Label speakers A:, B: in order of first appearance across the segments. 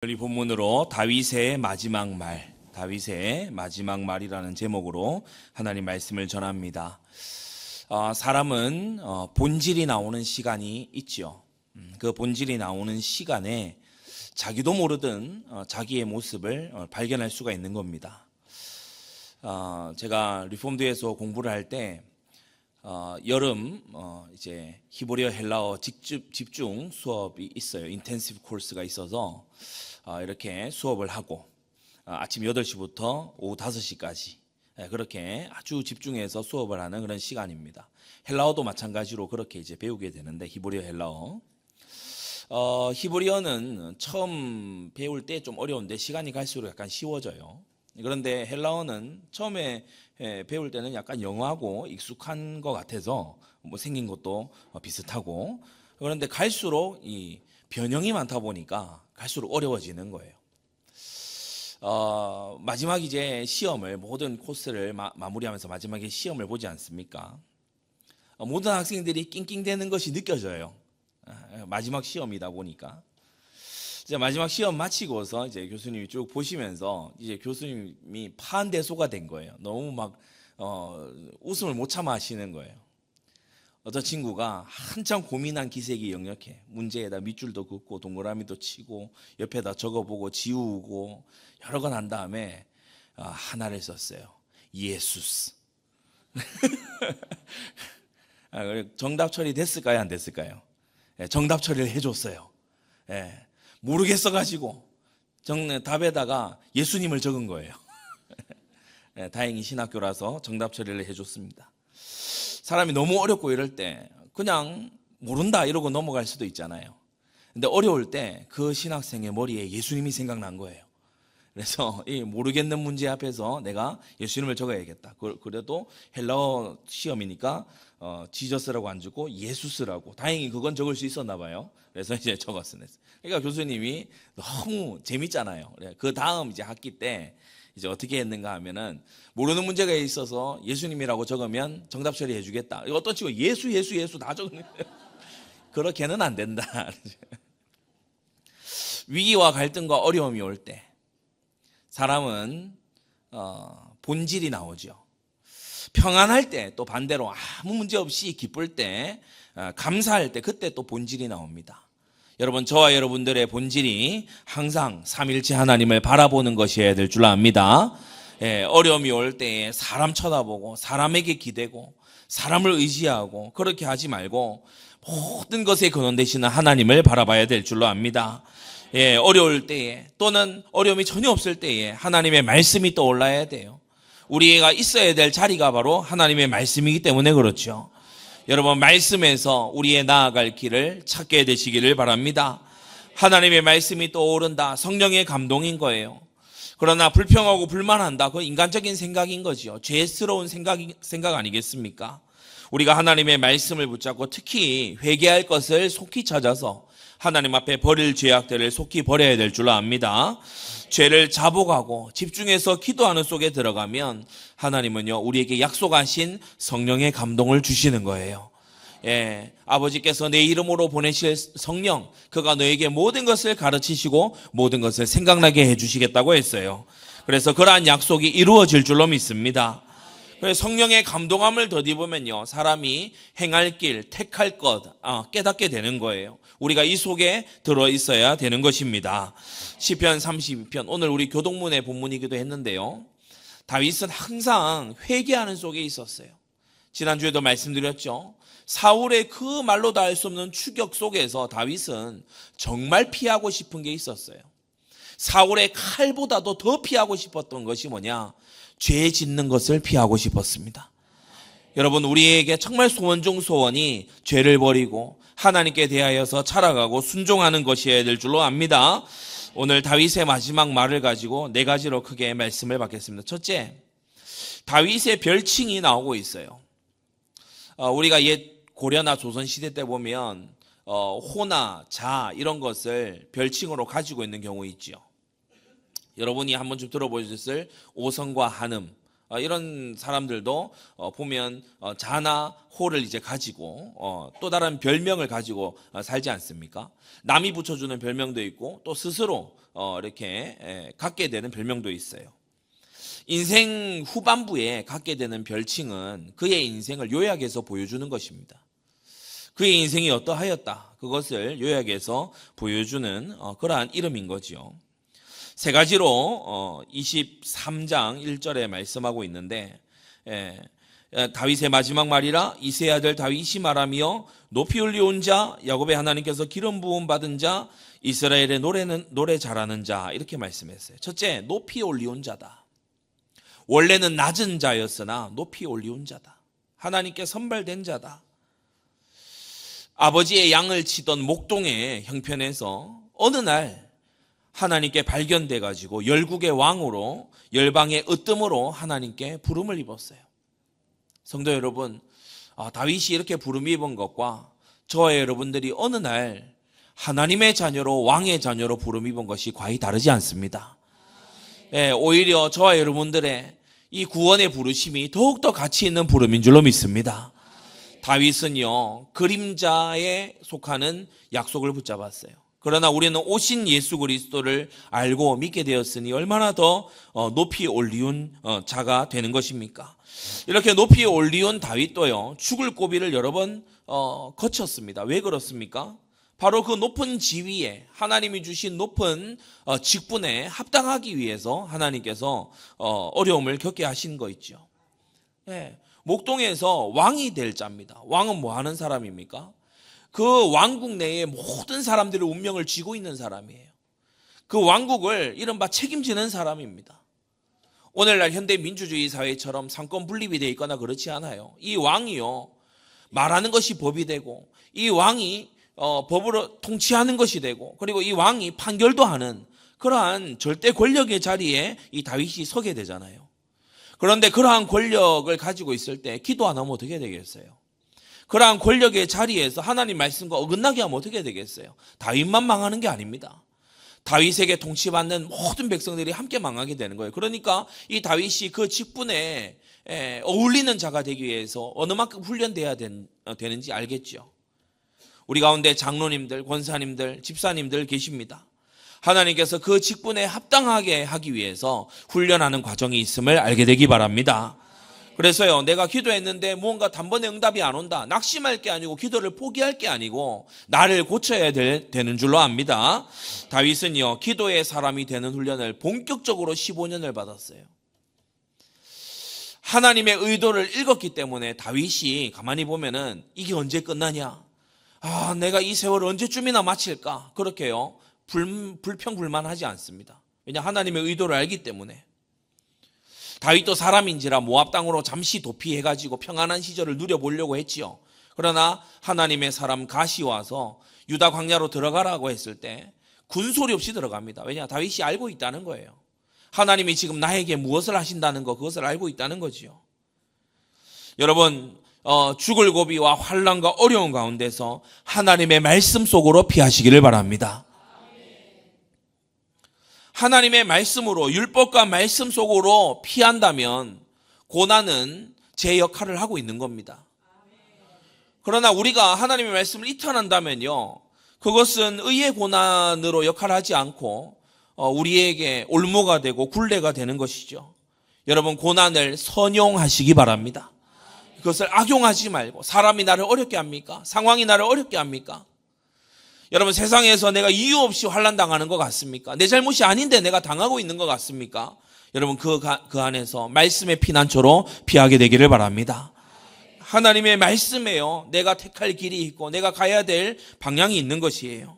A: 오늘 이 본문으로 다윗의 마지막 말이라는 제목으로 하나님 말씀을 전합니다. 사람은 본질이 나오는 시간이 있죠. 그 본질이 나오는 시간에 자기도 모르던 자기의 모습을 발견할 수가 있는 겁니다. 제가 리폼드에서 공부를 할 때 여름 이제 히브리어 헬라어 집중 수업이 있어요. 인텐시브 코र्스가 있어서 이렇게 수업을 하고 아침 8시부터 오후 5시까지 그렇게 아주 집중해서 수업을 하는 그런 시간입니다. 헬라어도 마찬가지로 그렇게 이제 배우게 되는데 히브리어 헬라어. 히브리어는 처음 배울 때 좀 어려운데 시간이 갈수록 약간 쉬워져요. 그런데 헬라어는 처음에 배울 때는 약간 영어하고 익숙한 것 같아서 뭐 생긴 것도 비슷하고, 그런데 갈수록 이 변형이 많다 보니까 갈수록 어려워지는 거예요. 마지막 이제 시험을, 모든 코스를 마무리하면서 마지막에 시험을 보지 않습니까? 모든 학생들이 낑낑대는 것이 느껴져요. 마지막 시험이다 보니까. 이제 마지막 시험 마치고서 이제 교수님이 쭉 보시면서 이제 교수님이 파한대소가 된 거예요. 너무 막 웃음을 못 참아 하시는 거예요. 어떤 친구가 한참 고민한 기색이 역력해. 문제에다 밑줄도 긋고 동그라미도 치고 옆에다 적어보고 지우고 여러 건 한 다음에 하나를 썼어요. 예수스. 정답 처리됐을까요? 안 됐을까요? 정답 처리를 해줬어요. 모르겠어가지고 답에다가 예수님을 적은 거예요. 다행히 신학교라서 정답 처리를 해줬습니다. 사람이 너무 어렵고 이럴 때 그냥 모른다 이러고 넘어갈 수도 있잖아요. 근데 어려울 때 그 신학생의 머리에 예수님이 생각난 거예요. 그래서 이 모르겠는 문제 앞에서 내가 예수님을 적어야겠다. 그래도 헬라어 시험이니까 지저스라고 안 적고 예수스라고. 다행히 그건 적을 수 있었나 봐요. 그래서 이제 적었어요. 그러니까 교수님이 너무 재밌잖아요. 그 다음 이제 학기 때 이제 어떻게 했는가 하면은 모르는 문제가 있어서 예수님이라고 적으면 정답 처리해 주겠다. 어떤 친구 예수 다 적었는데 그렇게는 안 된다. 위기와 갈등과 어려움이 올 때 사람은 본질이 나오죠. 평안할 때 또 반대로 아무 문제 없이 기쁠 때, 감사할 때 그때 또 본질이 나옵니다. 여러분, 저와 여러분들의 본질이 항상 삼일체 하나님을 바라보는 것이어야 될 줄 압니다. 어려움이 올 때에 사람 쳐다보고 사람에게 기대고 사람을 의지하고 그렇게 하지 말고 모든 것에 근원 되시는 하나님을 바라봐야 될 줄로 압니다. 어려울 때에 또는 어려움이 전혀 없을 때에 하나님의 말씀이 떠올라야 돼요. 우리가 있어야 될 자리가 바로 하나님의 말씀이기 때문에 그렇죠. 여러분, 말씀에서 우리의 나아갈 길을 찾게 되시기를 바랍니다. 하나님의 말씀이 떠오른다. 성령의 감동인 거예요. 그러나 불평하고 불만한다. 그건 인간적인 생각인 거죠. 죄스러운 생각 아니겠습니까? 우리가 하나님의 말씀을 붙잡고 특히 회개할 것을 속히 찾아서 하나님 앞에 버릴 죄악들을 속히 버려야 될 줄 압니다. 죄를 자복하고 집중해서 기도하는 속에 들어가면 하나님은요, 우리에게 약속하신 성령의 감동을 주시는 거예요. 아버지께서 내 이름으로 보내실 성령, 그가 너에게 모든 것을 가르치시고 모든 것을 생각나게 해주시겠다고 했어요. 그래서 그러한 약속이 이루어질 줄로 믿습니다. 그래서 성령의 감동함을 덧입으면요, 사람이 행할 길, 택할 것 깨닫게 되는 거예요. 우리가 이 속에 들어있어야 되는 것입니다. 시편 32편, 오늘 우리 교동문의 본문이기도 했는데요, 다윗은 항상 회개하는 속에 있었어요. 지난주에도 말씀드렸죠. 사울의 그 말로 다 할 수 없는 추격 속에서 다윗은 정말 피하고 싶은 게 있었어요. 사울의 칼보다도 더 피하고 싶었던 것이 뭐냐? 죄 짓는 것을 피하고 싶었습니다. 여러분, 우리에게 정말 소원 중 소원이 죄를 버리고 하나님께 대하여서 살아가고 순종하는 것이어야 될 줄로 압니다. 오늘 다윗의 마지막 말을 가지고 4가지로 크게 말씀을 받겠습니다. 첫째, 다윗의 별칭이 나오고 있어요. 우리가 옛 고려나 조선시대 때 보면 호나, 자 이런 것을 별칭으로 가지고 있는 경우 있죠. 여러분이 한 번쯤 들어보셨을 오성과 한음, 이런 사람들도 보면 자나 호를 이제 가지고 또 다른 별명을 가지고 살지 않습니까? 남이 붙여주는 별명도 있고 또 스스로 이렇게 갖게 되는 별명도 있어요. 인생 후반부에 갖게 되는 별칭은 그의 인생을 요약해서 보여주는 것입니다. 그의 인생이 어떠하였다, 그것을 요약해서 보여주는 그러한 이름인 거지요. 세 가지로 23장 1절에 말씀하고 있는데, 다윗의 마지막 말이라 이새의 아들 다윗이 말하며 높이 올리온 자, 야곱의 하나님께서 기름 부음 받은 자, 이스라엘의 노래 잘하는 자, 이렇게 말씀했어요. 첫째, 높이 올리온 자다. 원래는 낮은 자였으나 높이 올리온 자다. 하나님께 선발된 자다. 아버지의 양을 치던 목동의 형편에서 어느 날 하나님께 발견돼 가지고 열국의 왕으로, 열방의 으뜸으로 하나님께 부름을 입었어요. 성도 여러분, 다윗이 이렇게 부름 입은 것과 저와 여러분들이 어느 날 하나님의 자녀로, 왕의 자녀로 부름 입은 것이 과히 다르지 않습니다. 오히려 저와 여러분들의 이 구원의 부르심이 더욱더 가치 있는 부름인 줄로 믿습니다. 다윗은요, 그림자에 속하는 약속을 붙잡았어요. 그러나 우리는 오신 예수 그리스도를 알고 믿게 되었으니 얼마나 더 높이 올리운 자가 되는 것입니까? 이렇게 높이 올리운 다윗도요, 죽을 고비를 여러 번 거쳤습니다. 왜 그렇습니까? 바로 그 높은 지위에, 하나님이 주신 높은 직분에 합당하기 위해서 하나님께서 어려움을 겪게 하신 거 있죠. 목동에서 왕이 될 자입니다. 왕은 뭐 하는 사람입니까? 그 왕국 내에 모든 사람들의 운명을 쥐고 있는 사람이에요. 그 왕국을 이른바 책임지는 사람입니다. 오늘날 현대 민주주의 사회처럼 상권 분립이 되어 있거나 그렇지 않아요. 이 왕이요, 말하는 것이 법이 되고, 이 왕이 법으로 통치하는 것이 되고, 그리고 이 왕이 판결도 하는 그러한 절대 권력의 자리에 이 다윗이 서게 되잖아요. 그런데 그러한 권력을 가지고 있을 때 기도 안 하면 어떻게 되겠어요? 그러한 권력의 자리에서 하나님 말씀과 어긋나게 하면 어떻게 되겠어요? 다윗만 망하는 게 아닙니다. 다윗에게 통치받는 모든 백성들이 함께 망하게 되는 거예요. 그러니까 이 다윗이 그 직분에 어울리는 자가 되기 위해서 어느 만큼 훈련돼야 되는지 알겠죠. 우리 가운데 장로님들, 권사님들, 집사님들 계십니다. 하나님께서 그 직분에 합당하게 하기 위해서 훈련하는 과정이 있음을 알게 되기 바랍니다. 그래서요, 내가 기도했는데 무언가 단번에 응답이 안 온다, 낙심할 게 아니고 기도를 포기할 게 아니고 나를 고쳐야 되는 줄로 압니다. 다윗은요, 기도의 사람이 되는 훈련을 본격적으로 15년을 받았어요. 하나님의 의도를 읽었기 때문에 다윗이 가만히 보면은 이게 언제 끝나냐, 내가 이 세월을 언제쯤이나 마칠까, 그렇게요 불평불만하지 않습니다. 왜냐, 하나님의 의도를 알기 때문에. 다윗도 사람인지라 모압 땅으로 잠시 도피해가지고 평안한 시절을 누려보려고 했지요. 그러나 하나님의 사람 갓이 와서 유다 광야로 들어가라고 했을 때 군소리 없이 들어갑니다. 왜냐, 다윗이 알고 있다는 거예요. 하나님이 지금 나에게 무엇을 하신다는 거, 그것을 알고 있다는 거지요. 여러분, 죽을 고비와 환난과 어려운 가운데서 하나님의 말씀 속으로 피하시기를 바랍니다. 하나님의 말씀으로, 율법과 말씀 속으로 피한다면 고난은 제 역할을 하고 있는 겁니다. 그러나 우리가 하나님의 말씀을 이탈한다면요, 그것은 의의 고난으로 역할하지 않고 우리에게 올무가 되고 굴레가 되는 것이죠. 여러분, 고난을 선용하시기 바랍니다. 그것을 악용하지 말고. 사람이 나를 어렵게 합니까? 상황이 나를 어렵게 합니까? 여러분, 세상에서 내가 이유 없이 환난 당하는 것 같습니까? 내 잘못이 아닌데 내가 당하고 있는 것 같습니까? 여러분, 그 안에서 말씀의 피난처로 피하게 되기를 바랍니다. 하나님의 말씀에요, 내가 택할 길이 있고 내가 가야 될 방향이 있는 것이에요.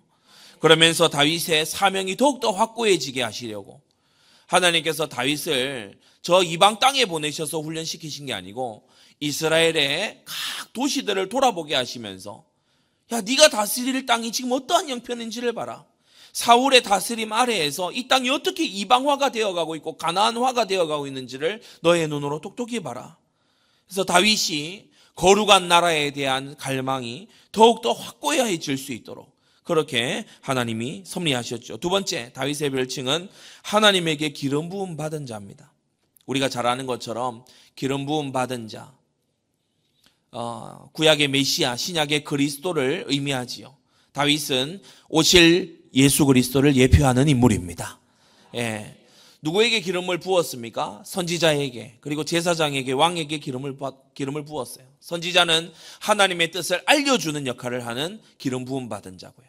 A: 그러면서 다윗의 사명이 더욱더 확고해지게 하시려고 하나님께서 다윗을 저 이방 땅에 보내셔서 훈련시키신 게 아니고 이스라엘의 각 도시들을 돌아보게 하시면서, 야, 네가 다스릴 땅이 지금 어떠한 형편인지를 봐라. 사울의 다스림 아래에서 이 땅이 어떻게 이방화가 되어가고 있고 가나안화가 되어가고 있는지를 너의 눈으로 똑똑히 봐라. 그래서 다윗이 거룩한 나라에 대한 갈망이 더욱더 확고해질 수 있도록 그렇게 하나님이 섭리하셨죠. 두 번째, 다윗의 별칭은 하나님에게 기름 부음 받은 자입니다. 우리가 잘 아는 것처럼 기름 부음 받은 자, 구약의 메시아, 신약의 그리스도를 의미하지요. 다윗은 오실 예수 그리스도를 예표하는 인물입니다. 예. 누구에게 기름을 부었습니까? 선지자에게, 그리고 제사장에게, 왕에게 기름을 부었어요. 선지자는 하나님의 뜻을 알려주는 역할을 하는 기름 부음 받은 자고요.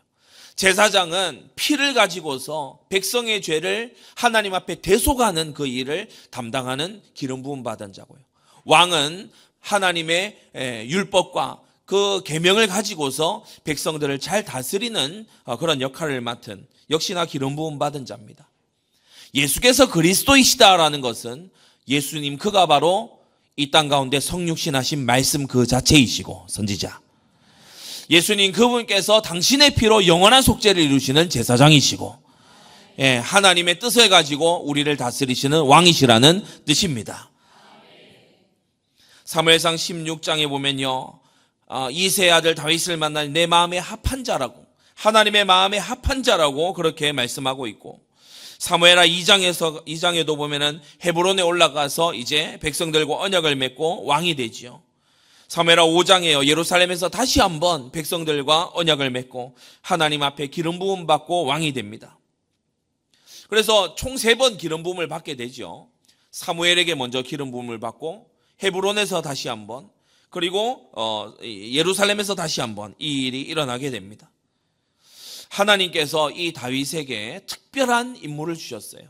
A: 제사장은 피를 가지고서 백성의 죄를 하나님 앞에 대속하는 그 일을 담당하는 기름 부음 받은 자고요. 왕은 하나님의 율법과 그 계명을 가지고서 백성들을 잘 다스리는 그런 역할을 맡은 역시나 기름 부음 받은 자입니다. 예수께서 그리스도이시다라는 것은 예수님 그가 바로 이 땅 가운데 성육신하신 말씀 그 자체이시고 선지자, 예수님 그분께서 당신의 피로 영원한 속죄를 이루시는 제사장이시고, 하나님의 뜻을 가지고 우리를 다스리시는 왕이시라는 뜻입니다. 사무엘상 16장에 보면요, 이새의 아들 다윗을 만나니 내 마음에 합한 자라고, 하나님의 마음에 합한 자라고 그렇게 말씀하고 있고, 사무엘하 2장에도 보면은 헤브론에 올라가서 이제 백성들과 언약을 맺고 왕이 되지요. 사무엘하 5장에요, 예루살렘에서 다시 한번 백성들과 언약을 맺고 하나님 앞에 기름 부음 받고 왕이 됩니다. 그래서 총 3번 기름 부음을 받게 되죠. 사무엘에게 먼저 기름 부음을 받고, 헤브론에서 다시 한번, 그리고 예루살렘에서 다시 한번 이 일이 일어나게 됩니다. 하나님께서 이 다윗에게 특별한 임무를 주셨어요.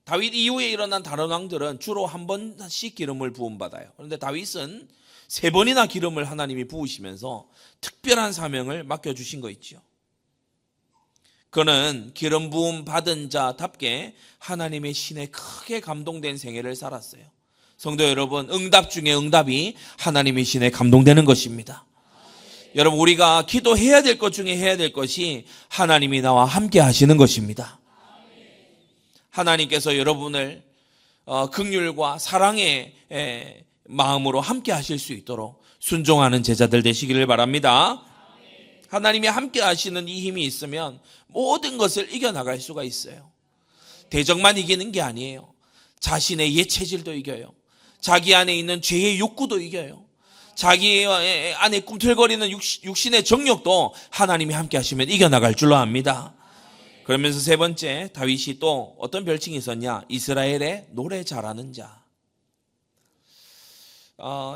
A: 다윗 이후에 일어난 다른 왕들은 주로 한 번씩 기름을 부음받아요. 그런데 다윗은 3번이나 기름을 하나님이 부으시면서 특별한 사명을 맡겨주신 거 있죠. 그는 기름 부음 받은 자답게 하나님의 신에 크게 감동된 생애를 살았어요. 성도 여러분, 응답 중에 응답이 하나님의 신에 감동되는 것입니다. 여러분, 우리가 기도해야 될 것 중에 해야 될 것이 하나님이 나와 함께 하시는 것입니다. 하나님께서 여러분을 긍휼과 사랑의 마음으로 함께 하실 수 있도록 순종하는 제자들 되시기를 바랍니다. 하나님이 함께 하시는 이 힘이 있으면 모든 것을 이겨나갈 수가 있어요. 대적만 이기는 게 아니에요. 자신의 옛 체질도 이겨요. 자기 안에 있는 죄의 욕구도 이겨요. 자기 안에 꿈틀거리는 육신의 정욕도 하나님이 함께 하시면 이겨나갈 줄로 압니다. 그러면서 3번째, 다윗이 또 어떤 별칭이 있었냐? 이스라엘의 노래 잘하는 자.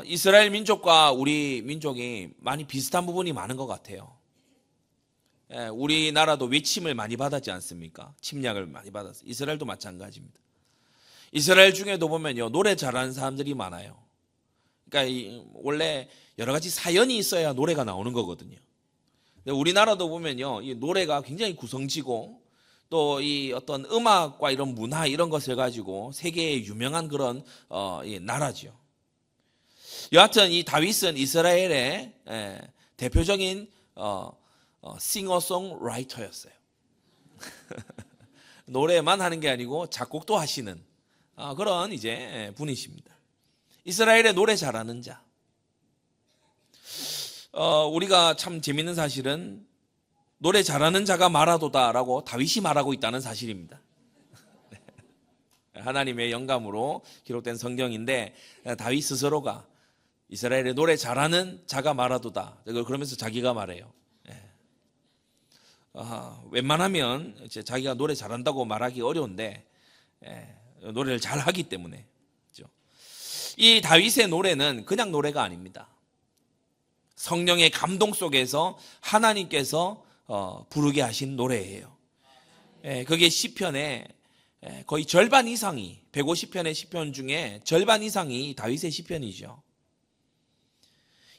A: 이스라엘 민족과 우리 민족이 많이 비슷한 부분이 많은 것 같아요. 우리나라도 외침을 많이 받았지 않습니까? 침략을 많이 받았어요. 이스라엘도 마찬가지입니다. 이스라엘 중에도 보면요, 노래 잘하는 사람들이 많아요. 그러니까 원래 여러 가지 사연이 있어야 노래가 나오는 거거든요. 우리나라도 보면요, 이 노래가 굉장히 구성지고 또 이 어떤 음악과 이런 문화 이런 것을 가지고 세계에 유명한 그런 나라죠. 여하튼 이 다윗은 이스라엘의 대표적인 싱어송라이터였어요. 노래만 하는 게 아니고 작곡도 하시는 그런 이제 분이십니다. 이스라엘의 노래 잘하는 자. 우리가 참 재밌는 사실은 노래 잘하는 자가 말하도다라고 다윗이 말하고 있다는 사실입니다. 하나님의 영감으로 기록된 성경인데 다윗 스스로가 이스라엘의 노래 잘하는 자가 말하도다, 그러면서 자기가 말해요. 웬만하면 이제 자기가 노래 잘한다고 말하기 어려운데 노래를 잘하기 때문에. 이 다윗의 노래는 그냥 노래가 아닙니다. 성령의 감동 속에서 하나님께서 부르게 하신 노래예요. 그게 시편의 거의 절반 이상이, 150편의 시편 중에 절반 이상이 다윗의 시편이죠.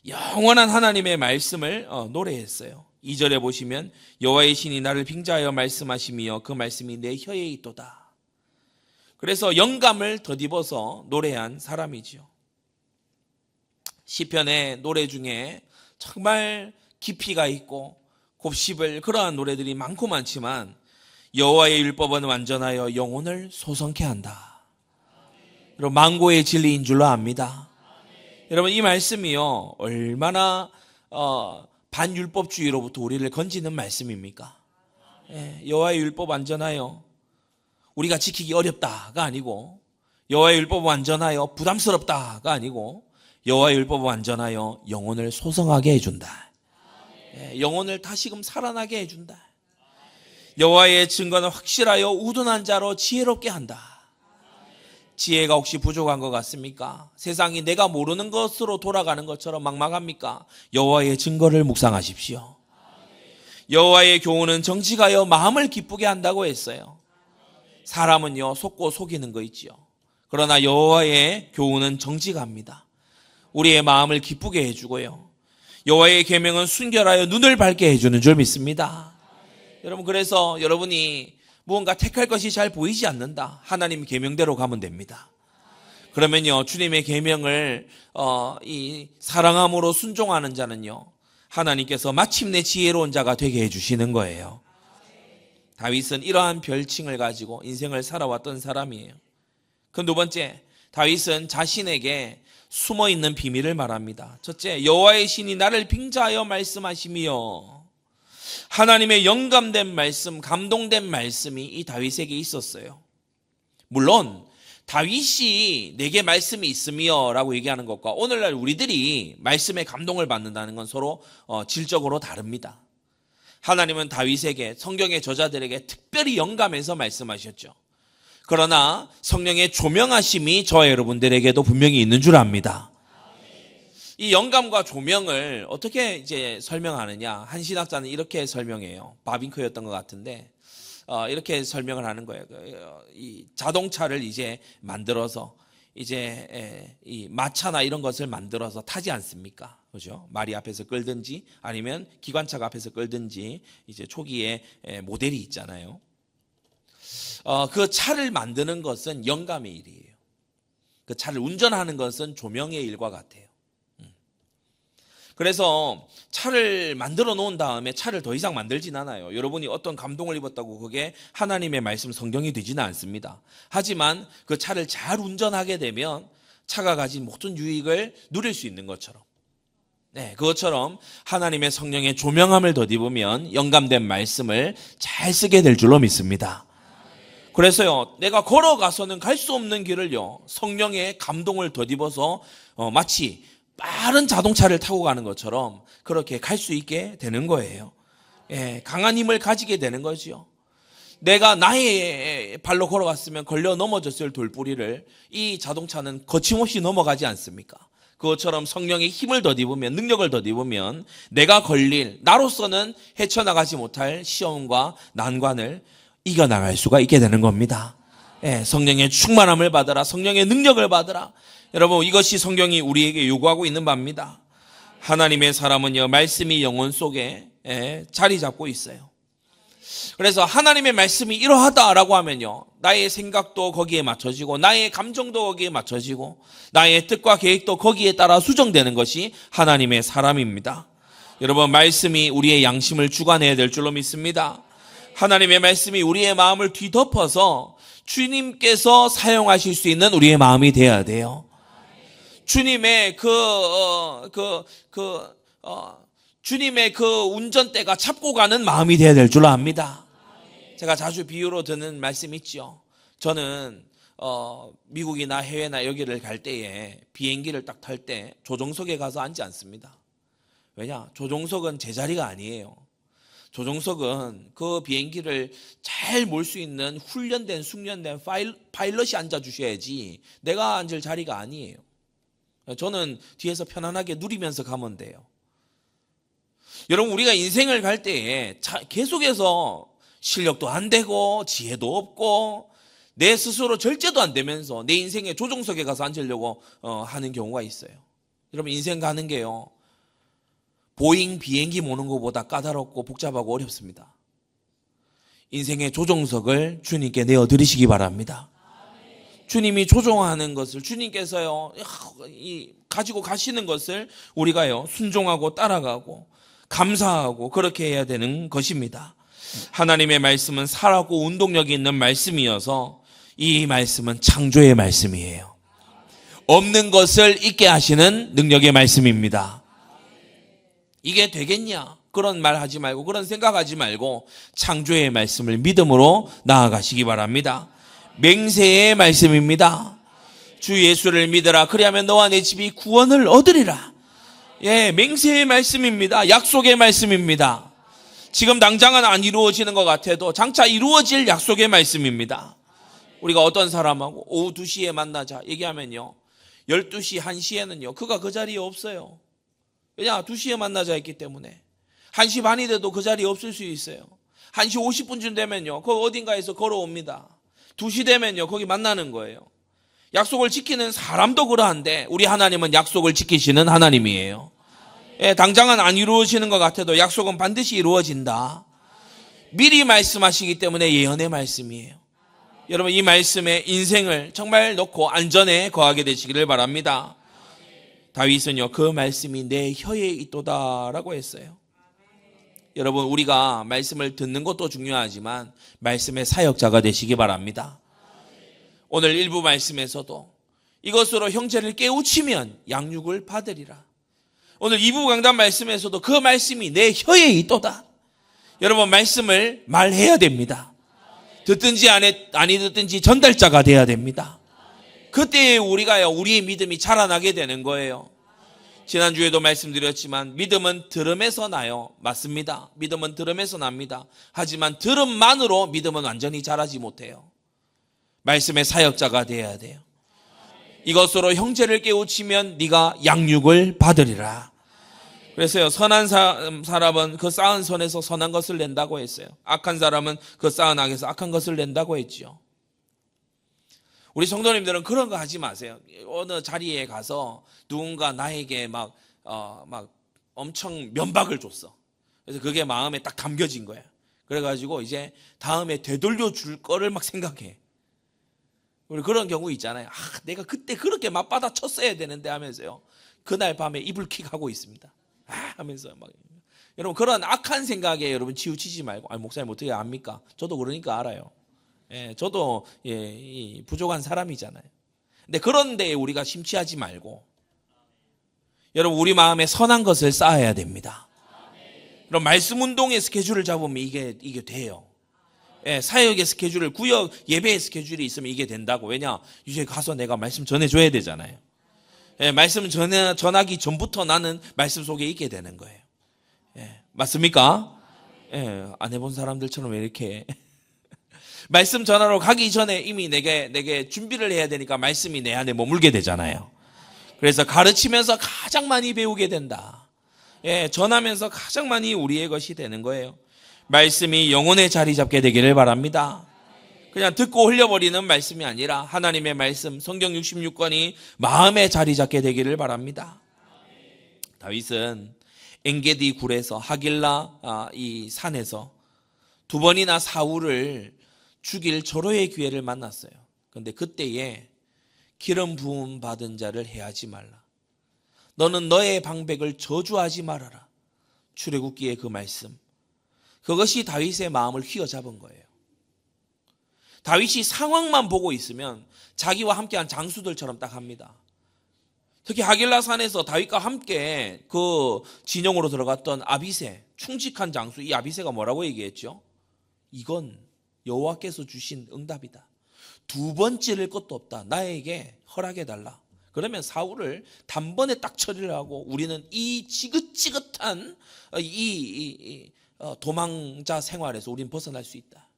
A: 영원한 하나님의 말씀을 노래했어요. 2절에 보시면 여호와의 신이 나를 빙자하여 말씀하시며 그 말씀이 내 혀에 있도다. 그래서 영감을 덧입어서 노래한 사람이죠. 시편의 노래 중에 정말 깊이가 있고 곱씹을 그러한 노래들이 많고 많지만 여호와의 율법은 완전하여 영혼을 소성케 한다. 여러분, 망고의 진리인 줄로 압니다. 여러분, 이 말씀이요, 얼마나 반율법주의로부터 우리를 건지는 말씀입니까? 여호와의 율법 완전하여 우리가 지키기 어렵다가 아니고 여호와의 율법을 완전하여 부담스럽다가 아니고 여호와의 율법을 완전하여 영혼을 소성하게 해준다. 영혼을 다시금 살아나게 해준다. 여호와의 증거는 확실하여 우둔한 자로 지혜롭게 한다. 지혜가 혹시 부족한 것 같습니까? 세상이 내가 모르는 것으로 돌아가는 것처럼 막막합니까? 여호와의 증거를 묵상하십시오. 여호와의 교훈은 정직하여 마음을 기쁘게 한다고 했어요. 사람은요 속고 속이는 거 있지요. 그러나 여호와의 교훈은 정직합니다. 우리의 마음을 기쁘게 해주고요. 여호와의 계명은 순결하여 눈을 밝게 해주는 줄 믿습니다. 여러분, 그래서 여러분이 무언가 택할 것이 잘 보이지 않는다. 하나님 계명대로 가면 됩니다. 그러면요 주님의 계명을 이 사랑함으로 순종하는 자는요 하나님께서 마침내 지혜로운 자가 되게 해주시는 거예요. 다윗은 이러한 별칭을 가지고 인생을 살아왔던 사람이에요. 그 두 번째, 다윗은 자신에게 숨어있는 비밀을 말합니다. 첫째, 여호와의 신이 나를 빙자하여 말씀하시며, 하나님의 영감된 말씀, 감동된 말씀이 이 다윗에게 있었어요. 물론 다윗이 내게 말씀이 있으며 라고 얘기하는 것과 오늘날 우리들이 말씀에 감동을 받는다는 건 서로 질적으로 다릅니다. 하나님은 다윗에게, 성경의 저자들에게 특별히 영감해서 말씀하셨죠. 그러나 성령의 조명하심이 저와 여러분들에게도 분명히 있는 줄 압니다. 이 영감과 조명을 어떻게 이제 설명하느냐? 한 신학자는 이렇게 설명해요. 바빙크였던 것 같은데 이렇게 설명을 하는 거예요. 이 자동차를 이제 만들어서 이제 이 마차나 이런 것을 만들어서 타지 않습니까? 그죠? 말이 앞에서 끌든지 아니면 기관차가 앞에서 끌든지 이제 초기에 모델이 있잖아요. 그 차를 만드는 것은 영감의 일이에요. 그 차를 운전하는 것은 조명의 일과 같아요. 그래서 차를 만들어 놓은 다음에 차를 더 이상 만들진 않아요. 여러분이 어떤 감동을 입었다고 그게 하나님의 말씀 성경이 되지는 않습니다. 하지만 그 차를 잘 운전하게 되면 차가 가진 모든 유익을 누릴 수 있는 것처럼, 그것처럼 하나님의 성령의 조명함을 덧입으면 영감된 말씀을 잘 쓰게 될 줄로 믿습니다. 그래서요, 내가 걸어가서는 갈 수 없는 길을요, 성령의 감동을 덧입어서 마치 빠른 자동차를 타고 가는 것처럼 그렇게 갈 수 있게 되는 거예요. 강한 힘을 가지게 되는 거죠. 내가 나의 발로 걸어갔으면 걸려 넘어졌을 돌뿌리를 이 자동차는 거침없이 넘어가지 않습니까? 그것처럼 성령의 힘을 덧입으면, 능력을 덧입으면 내가 걸릴, 나로서는 헤쳐나가지 못할 시험과 난관을 이겨나갈 수가 있게 되는 겁니다. 성령의 충만함을 받으라, 성령의 능력을 받으라. 여러분, 이것이 성경이 우리에게 요구하고 있는 바입니다. 하나님의 사람은요, 말씀이 영혼 속에 자리 잡고 있어요. 그래서 하나님의 말씀이 이러하다라고 하면요, 나의 생각도 거기에 맞춰지고 나의 감정도 거기에 맞춰지고 나의 뜻과 계획도 거기에 따라 수정되는 것이 하나님의 사람입니다. 여러분, 말씀이 우리의 양심을 주관해야 될 줄로 믿습니다. 하나님의 말씀이 우리의 마음을 뒤덮어서 주님께서 사용하실 수 있는 우리의 마음이 되어야 돼요. 주님의 주님의 그 운전대가 잡고 가는 마음이 되어야 될 줄 압니다. 제가 자주 비유로 드는 말씀 있죠. 저는 미국이나 해외나 여기를 갈 때에 비행기를 딱 탈 때 조종석에 가서 앉지 않습니다. 왜냐? 조종석은 제 자리가 아니에요. 조종석은 그 비행기를 잘 몰 수 있는 훈련된 숙련된 파일럿이 앉아주셔야지 내가 앉을 자리가 아니에요. 저는 뒤에서 편안하게 누리면서 가면 돼요. 여러분, 우리가 인생을 갈 때에 계속해서 실력도 안 되고 지혜도 없고 내 스스로 절제도 안 되면서 내 인생의 조종석에 가서 앉으려고 하는 경우가 있어요. 여러분, 인생 가는 게요, 보잉 비행기 모는 것보다 까다롭고 복잡하고 어렵습니다. 인생의 조종석을 주님께 내어드리시기 바랍니다. 주님이 조종하는 것을, 주님께서요 가지고 가시는 것을 우리가요 순종하고 따라가고 감사하고 그렇게 해야 되는 것입니다. 하나님의 말씀은 살아있고 운동력이 있는 말씀이어서 이 말씀은 창조의 말씀이에요. 없는 것을 있게 하시는 능력의 말씀입니다. 이게 되겠냐? 그런 말 하지 말고, 그런 생각하지 말고 창조의 말씀을 믿음으로 나아가시기 바랍니다. 맹세의 말씀입니다. 주 예수를 믿으라. 그리하면 너와 내 집이 구원을 얻으리라. 예, 맹세의 말씀입니다. 약속의 말씀입니다. 지금 당장은 안 이루어지는 것 같아도 장차 이루어질 약속의 말씀입니다. 우리가 어떤 사람하고 오후 2시에 만나자 얘기하면요, 12시, 1시에는요 그가 그 자리에 없어요. 왜냐? 2시에 만나자 했기 때문에. 1시 반이 돼도 그 자리에 없을 수 있어요. 1시 50분쯤 되면요 그 어딘가에서 걸어옵니다. 2시 되면요 거기 만나는 거예요. 약속을 지키는 사람도 그러한데 우리 하나님은 약속을 지키시는 하나님이에요. 예, 당장은 안 이루어지는 것 같아도 약속은 반드시 이루어진다. 미리 말씀하시기 때문에 예언의 말씀이에요. 여러분, 이 말씀에 인생을 정말 놓고 안전에 거하게 되시기를 바랍니다. 다윗은요 그 말씀이 내 혀에 있도다라고 했어요. 여러분, 우리가 말씀을 듣는 것도 중요하지만 말씀의 사역자가 되시기 바랍니다. 오늘 일부 말씀에서도 이것으로 형제를 깨우치면 양육을 받으리라. 오늘 2부 강단 말씀에서도 그 말씀이 내 혀에 있도다. 여러분, 말씀을 말해야 됩니다. 듣든지 아니 듣든지 전달자가 돼야 됩니다. 그때 우리의 믿음이 자라나게 되는 거예요. 지난주에도 말씀드렸지만 믿음은 들음에서 나요. 맞습니다. 믿음은 들음에서 납니다. 하지만 들음만으로 믿음은 완전히 자라지 못해요. 말씀의 사역자가 되어야 돼요. 이것으로 형제를 깨우치면 네가 양육을 받으리라. 그래서요, 선한 사람은 그 쌓은 선에서 선한 것을 낸다고 했어요. 악한 사람은 그 쌓은 악에서 악한 것을 낸다고 했죠. 우리 성도님들은 그런 거 하지 마세요. 어느 자리에 가서 누군가 나에게 막 엄청 면박을 줬어. 그래서 그게 마음에 딱 담겨진 거야. 그래가지고 이제 다음에 되돌려 줄 거를 막 생각해. 우리 그런 경우 있잖아요. 내가 그때 그렇게 맞받아 쳤어야 되는데 하면서요, 그날 밤에 이불킥 하고 있습니다. 하면서 막. 여러분, 그런 악한 생각에 여러분 치우치지 말고. 목사님 어떻게 압니까? 저도 그러니까 알아요. 예, 저도 부족한 사람이잖아요. 근데 그런 데에 우리가 심취하지 말고, 여러분, 우리 마음에 선한 것을 쌓아야 됩니다. 그럼 말씀 운동의 스케줄을 잡으면 이게 돼요. 예, 사역의 스케줄을, 구역 예배의 스케줄이 있으면 이게 된다고. 왜냐? 이제 가서 내가 말씀 전해줘야 되잖아요. 예, 말씀 전하기 전부터 나는 말씀 속에 있게 되는 거예요. 예, 맞습니까? 예, 안 해본 사람들처럼 왜 이렇게. 말씀 전하러 가기 전에 이미 내게 준비를 해야 되니까 말씀이 내 안에 머물게 되잖아요. 그래서 가르치면서 가장 많이 배우게 된다. 예, 전하면서 가장 많이 우리의 것이 되는 거예요. 말씀이 영혼에 자리 잡게 되기를 바랍니다. 그냥 듣고 흘려버리는 말씀이 아니라 하나님의 말씀, 성경 66권이 마음에 자리 잡게 되기를 바랍니다. 다윗은 엔게디 굴에서 하길라 이 산에서 2번이나 사울을 죽일 절호의 기회를 만났어요. 그런데 그때에 기름 부음 받은 자를 해하지 말라. 너는 너의 방백을 저주하지 말아라. 출애굽기의 그 말씀. 그것이 다윗의 마음을 휘어잡은 거예요. 다윗이 상황만 보고 있으면 자기와 함께한 장수들처럼 딱 합니다. 특히 하길라 산에서 다윗과 함께 그 진영으로 들어갔던 아비새, 충직한 장수, 이 아비새가 뭐라고 얘기했죠? 이건 여호와께서 주신 응답이다. 2번 찌를 것도 없다. 나에게 허락해달라. 그러면 사울을 단번에 딱 처리를 하고 우리는 이 지긋지긋한 도망자 생활에서 우리는 벗어날 수 있다.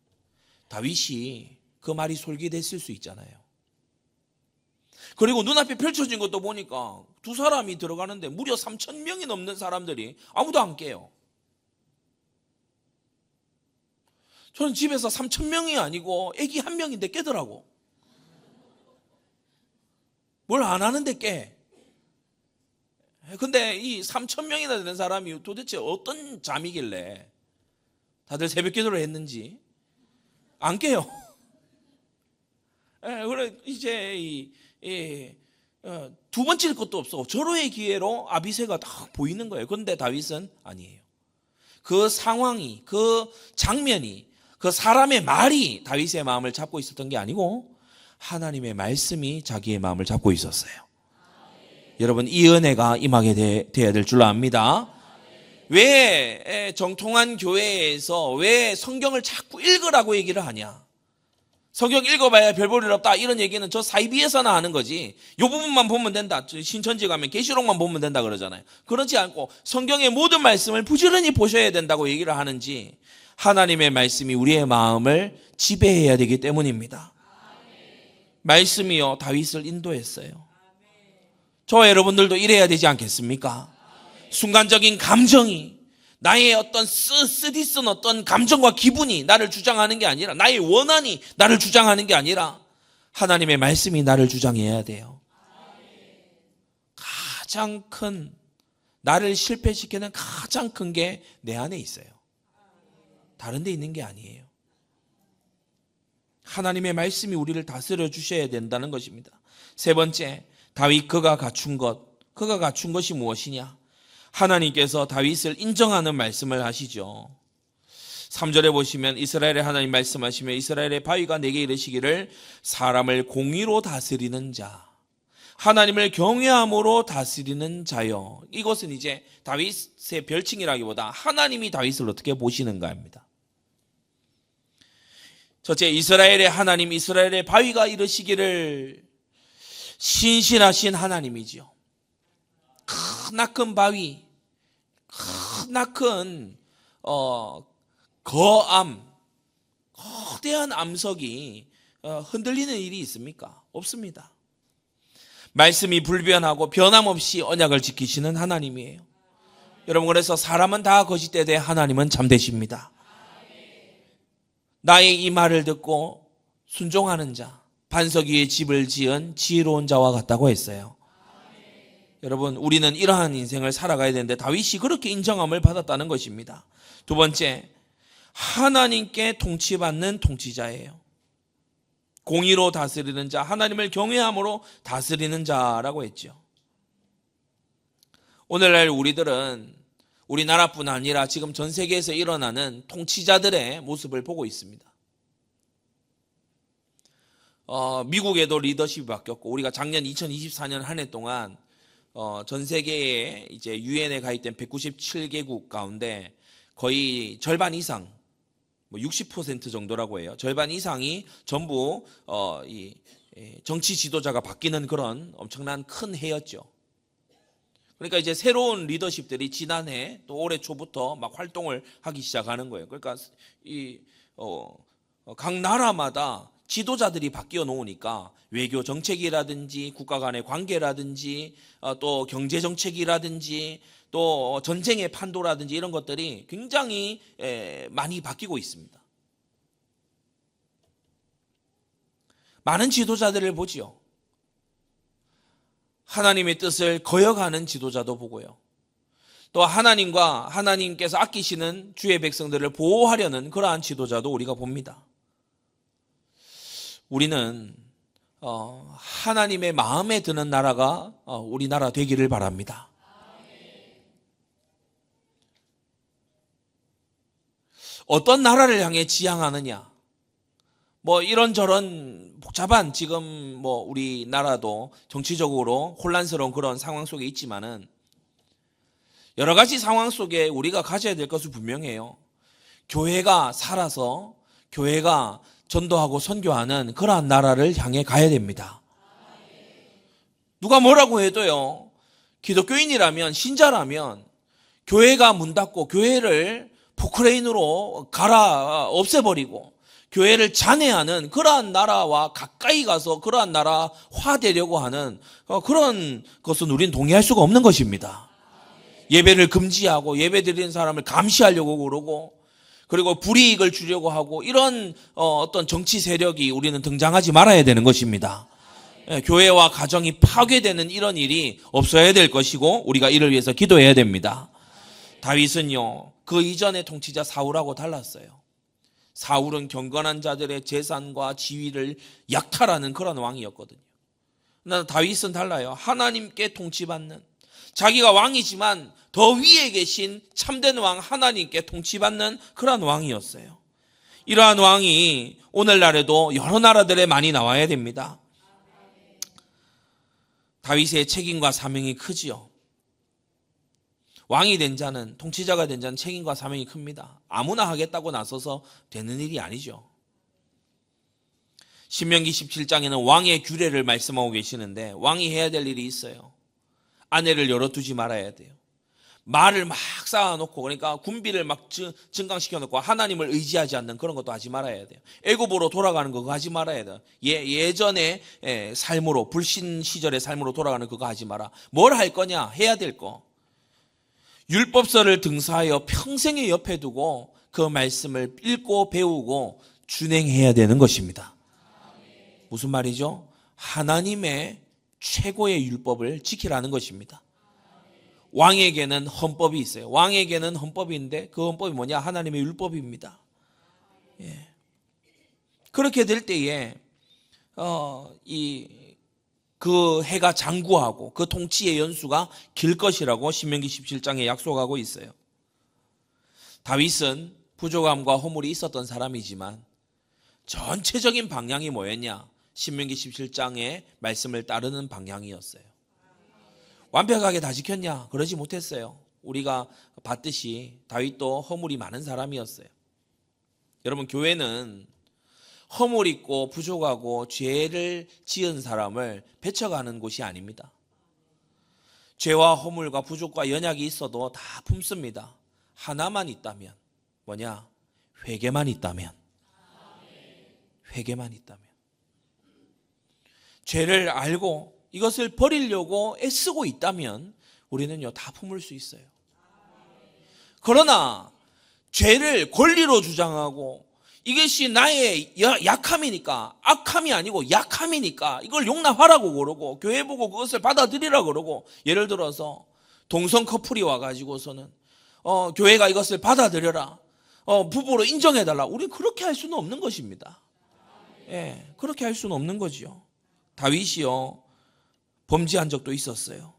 A: 다윗이 그 말이 솔깃했을 수 있잖아요. 그리고 눈앞에 펼쳐진 것도 보니까 2사람이 들어가는데 무려 3,000명이 넘는 사람들이 아무도 안 깨요. 저는 집에서 3,000명이 아니고 애기 1명인데 깨더라고. 뭘 안 하는데 깨. 근데 이 3,000명이나 되는 사람이 도대체 어떤 잠이길래 다들 새벽 기도를 했는지 안 깨요. 그래 이제 2번 찔 것도 없어. 절호의 기회로 아비새가 딱 보이는 거예요. 그런데 다윗은 아니에요. 그 상황이, 그 장면이, 그 사람의 말이 다윗의 마음을 잡고 있었던 게 아니고 하나님의 말씀이 자기의 마음을 잡고 있었어요. 여러분, 이 은혜가 임하게 돼야 될 줄 압니다. 왜 정통한 교회에서 왜 성경을 자꾸 읽으라고 얘기를 하냐? 성경 읽어봐야 별 볼 일 없다 이런 얘기는 저 사이비에서나 하는 거지. 이 부분만 보면 된다. 신천지 가면 계시록만 보면 된다 그러잖아요. 그렇지 않고 성경의 모든 말씀을 부지런히 보셔야 된다고 얘기를 하는지 하나님의 말씀이 우리의 마음을 지배해야 되기 때문입니다. 말씀이요 다윗을 인도했어요. 저와 여러분들도 이래야 되지 않겠습니까? 순간적인 감정이 나의 어떤 쓰디쓴 어떤 감정과 기분이 나를 주장하는 게 아니라 나의 원한이 나를 주장하는 게 아니라 하나님의 말씀이 나를 주장해야 돼요. 가장 큰 나를 실패시키는 가장 큰 게 내 안에 있어요. 다른 데 있는 게 아니에요. 하나님의 말씀이 우리를 다스려 주셔야 된다는 것입니다. 세 번째, 다윗 그가 갖춘 것이 무엇이냐? 하나님께서 다윗을 인정하는 말씀을 하시죠. 3절에 보시면 이스라엘의 하나님 말씀하시며 이스라엘의 바위가 내게 이르시기를 사람을 공의로 다스리는 자, 하나님을 경외함으로 다스리는 자요. 이것은 이제 다윗의 별칭이라기보다 하나님이 다윗을 어떻게 보시는가입니다. 첫째, 이스라엘의 하나님, 이스라엘의 바위가 이르시기를 신실하신 하나님이지요. 크나큰 바위, 크나큰 거암, 거대한 암석이 흔들리는 일이 있습니까? 없습니다. 말씀이 불변하고 변함없이 언약을 지키시는 하나님이에요. 여러분, 그래서 사람은 다 거짓되되 하나님은 참되십니다. 나의 이 말을 듣고 순종하는 자, 반석 위에 집을 지은 지혜로운 자와 같다고 했어요. 여러분, 우리는 이러한 인생을 살아가야 되는데 다윗이 그렇게 인정함을 받았다는 것입니다. 두 번째, 하나님께 통치받는 통치자예요. 공의로 다스리는 자, 하나님을 경외함으로 다스리는 자라고 했죠. 오늘날 우리들은 우리나라뿐 아니라 지금 전 세계에서 일어나는 통치자들의 모습을 보고 있습니다. 미국에도 리더십이 바뀌었고, 우리가 작년 2024년 한 해 동안 전 세계에 이제 유엔에 가입된 197개국 가운데 거의 절반 이상, 60% 정도라고 해요. 절반 이상이 전부 이 정치 지도자가 바뀌는 그런 엄청난 큰 해였죠. 그러니까 이제 새로운 리더십들이 지난해 또 올해 초부터 막 활동을 하기 시작하는 거예요. 그러니까 각 나라마다 지도자들이 바뀌어 놓으니까 외교 정책이라든지 국가 간의 관계라든지 또 경제 정책이라든지 또 전쟁의 판도라든지 이런 것들이 굉장히 많이 바뀌고 있습니다. 많은 지도자들을 보지요. 하나님의 뜻을 거역하는 지도자도 보고요. 또 하나님께서 아끼시는 주의 백성들을 보호하려는 그러한 지도자도 우리가 봅니다. 우리는 하나님의 마음에 드는 나라가 우리나라 되기를 바랍니다. 어떤 나라를 향해 지향하느냐? 이런저런 복잡한 지금 우리나라도 정치적으로 혼란스러운 그런 상황 속에 있지만은 여러 가지 상황 속에 우리가 가져야 될 것은 분명해요. 교회가 살아서 교회가 전도하고 선교하는 그러한 나라를 향해 가야 됩니다. 누가 뭐라고 해도요, 기독교인이라면, 신자라면 교회가 문 닫고 교회를 포크레인으로 없애버리고 교회를 잔해하는 그러한 나라와 가까이 가서 그러한 나라화 되려고 하는 그런 것은 우리는 동의할 수가 없는 것입니다. 예배를 금지하고 예배 드리는 사람을 감시하려고 그러고 그리고 불이익을 주려고 하고 이런 어떤 정치 세력이 우리는 등장하지 말아야 되는 것입니다. 교회와 가정이 파괴되는 이런 일이 없어야 될 것이고 우리가 이를 위해서 기도해야 됩니다. 다윗은요, 그 이전의 통치자 사울하고 달랐어요. 사울은 경건한 자들의 재산과 지위를 약탈하는 그런 왕이었거든요. 그러나 다윗은 달라요. 하나님께 통치받는, 자기가 왕이지만 더 위에 계신 참된 왕 하나님께 통치받는 그런 왕이었어요. 이러한 왕이 오늘날에도 여러 나라들에 많이 나와야 됩니다. 다윗의 책임과 사명이 크지요. 왕이 된 자는, 통치자가 된 자는 책임과 사명이 큽니다. 아무나 하겠다고 나서서 되는 일이 아니죠. 신명기 17장에는 왕의 규례를 말씀하고 계시는데 왕이 해야 될 일이 있어요. 아내를 열어두지 말아야 돼요. 말을 막 쌓아놓고 그러니까 군비를 막 증강시켜놓고 하나님을 의지하지 않는 그런 것도 하지 말아야 돼요. 애굽으로 돌아가는 거 그거 하지 말아야 돼요. 예전의 삶으로 불신 시절의 삶으로 돌아가는 그거 하지 마라. 뭘 할 거냐? 해야 될 거. 율법서를 등사하여 평생에 옆에 두고 그 말씀을 읽고 배우고 준행해야 되는 것입니다. 무슨 말이죠? 하나님의 최고의 율법을 지키라는 것입니다. 왕에게는 헌법이 있어요. 왕에게는 헌법이 있는데 그 헌법이 뭐냐? 하나님의 율법입니다. 예. 그렇게 될 때에 그 해가 장구하고 그 통치의 연수가 길 것이라고 신명기 17장에 약속하고 있어요. 다윗은 부족함과 허물이 있었던 사람이지만 전체적인 방향이 뭐였냐? 신명기 17장의 말씀을 따르는 방향이었어요. 완벽하게 다 지켰냐? 그러지 못했어요. 우리가 봤듯이 다윗도 허물이 많은 사람이었어요. 여러분, 교회는 허물 있고 부족하고 죄를 지은 사람을 배척하는 곳이 아닙니다. 죄와 허물과 부족과 연약이 있어도 다 품습니다. 하나만 있다면 뭐냐? 회개만 있다면. 회개만 있다면. 죄를 알고 이것을 버리려고 애쓰고 있다면 우리는요 다 품을 수 있어요. 그러나 죄를 권리로 주장하고 이것이 나의 약함이니까, 악함이 아니고 약함이니까 이걸 용납하라고 그러고 교회 보고 그것을 받아들이라고 그러고, 예를 들어서 동성 커플이 와가지고서는 교회가 이것을 받아들여라, 부부로 인정해달라. 우리는 그렇게 할 수는 없는 것입니다. 예, 그렇게 할 수는 없는 거지요. 다윗이요 범죄한 적도 있었어요.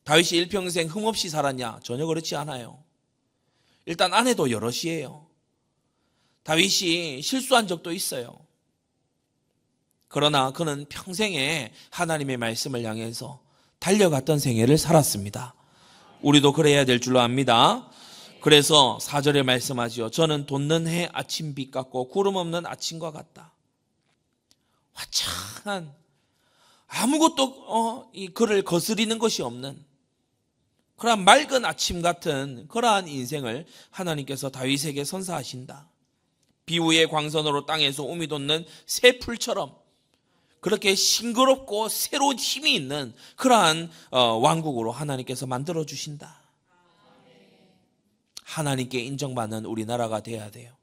A: 다윗이 일평생 흠없이 살았냐? 전혀 그렇지 않아요. 일단 아내도 여럿이에요. 다윗이 실수한 적도 있어요. 그러나 그는 평생에 하나님의 말씀을 향해서 달려갔던 생애를 살았습니다. 우리도 그래야 될 줄로 압니다. 그래서 4절에 말씀하지요. 저는 돋는 해 아침빛 같고 구름 없는 아침과 같다. 화창한 아무것도 이 그를 거스리는 것이 없는 그러한 맑은 아침 같은 그러한 인생을 하나님께서 다윗에게 선사하신다. 비후의 광선으로 땅에서 우미 돋는 새 풀처럼 그렇게 싱그럽고 새로운 힘이 있는 그러한 왕국으로 하나님께서 만들어 주신다. 하나님께 인정받는 우리나라가 돼야 돼요.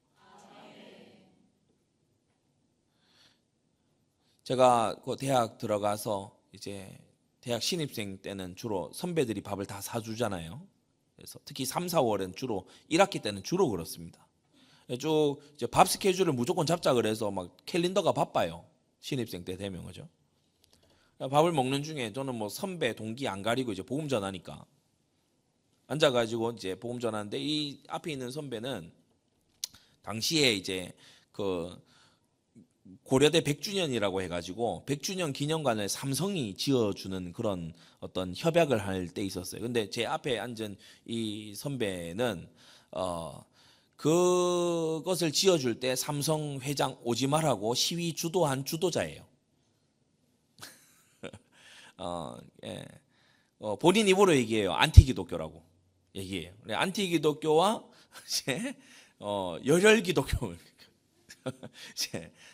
A: 제가 그 대학 들어가서 이제 대학 신입생 때는 주로 선배들이 밥을 다 사주잖아요. 그래서 특히 3, 4월은 주로 1학기 때는 주로 그렇습니다. 쭉 이제 밥 스케줄을 무조건 잡자 그래서 막 캘린더가 바빠요. 신입생 때 되면 그죠? 밥을 먹는 중에 저는 뭐 선배 동기 안 가리고 이제 복음 전하니까 앉아가지고 이제 복음 전하는데 이 앞에 있는 선배는 당시에 이제 그 고려대 100주년이라고 해가지고 100주년 기념관을 삼성이 지어주는 그런 어떤 협약을 할 때 있었어요. 근데 제 앞에 앉은 이 선배는 그것을 지어줄 때 삼성 회장 오지 말라고 시위 주도한 주도자예요. 예. 본인 입으로 얘기해요. 안티기독교라고 얘기해요. 안티기독교와 열혈기독교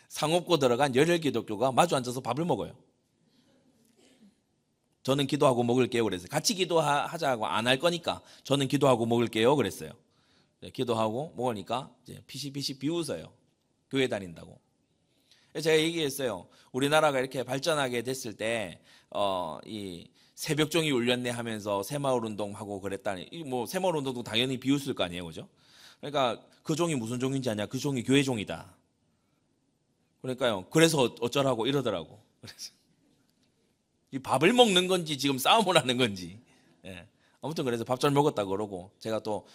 A: 상업고 들어간 열혈기독교가 마주 앉아서 밥을 먹어요. 저는 기도하고 먹을게요 그랬어요. 같이 기도하자고 안 할 거니까 저는 기도하고 먹을게요 그랬어요. 기도하고 먹으니까 이제 피식피식 비웃어요. 교회 다닌다고. 제가 얘기했어요. 우리나라가 이렇게 발전하게 됐을 때 이 새벽종이 울렸네 하면서 새마을운동하고 그랬다니, 뭐 새마을운동도 당연히 비웃을 거 아니에요, 그죠? 그러니까 그 종이 무슨 종인지 아냐? 그 종이 교회 종이다. 그러니까요. 그래서 어쩌라고 이러더라고. 그래서 이 밥을 먹는 건지 지금 싸움을 하는 건지. 예. 아무튼 그래서 밥 잘 먹었다 그러고, 제가 또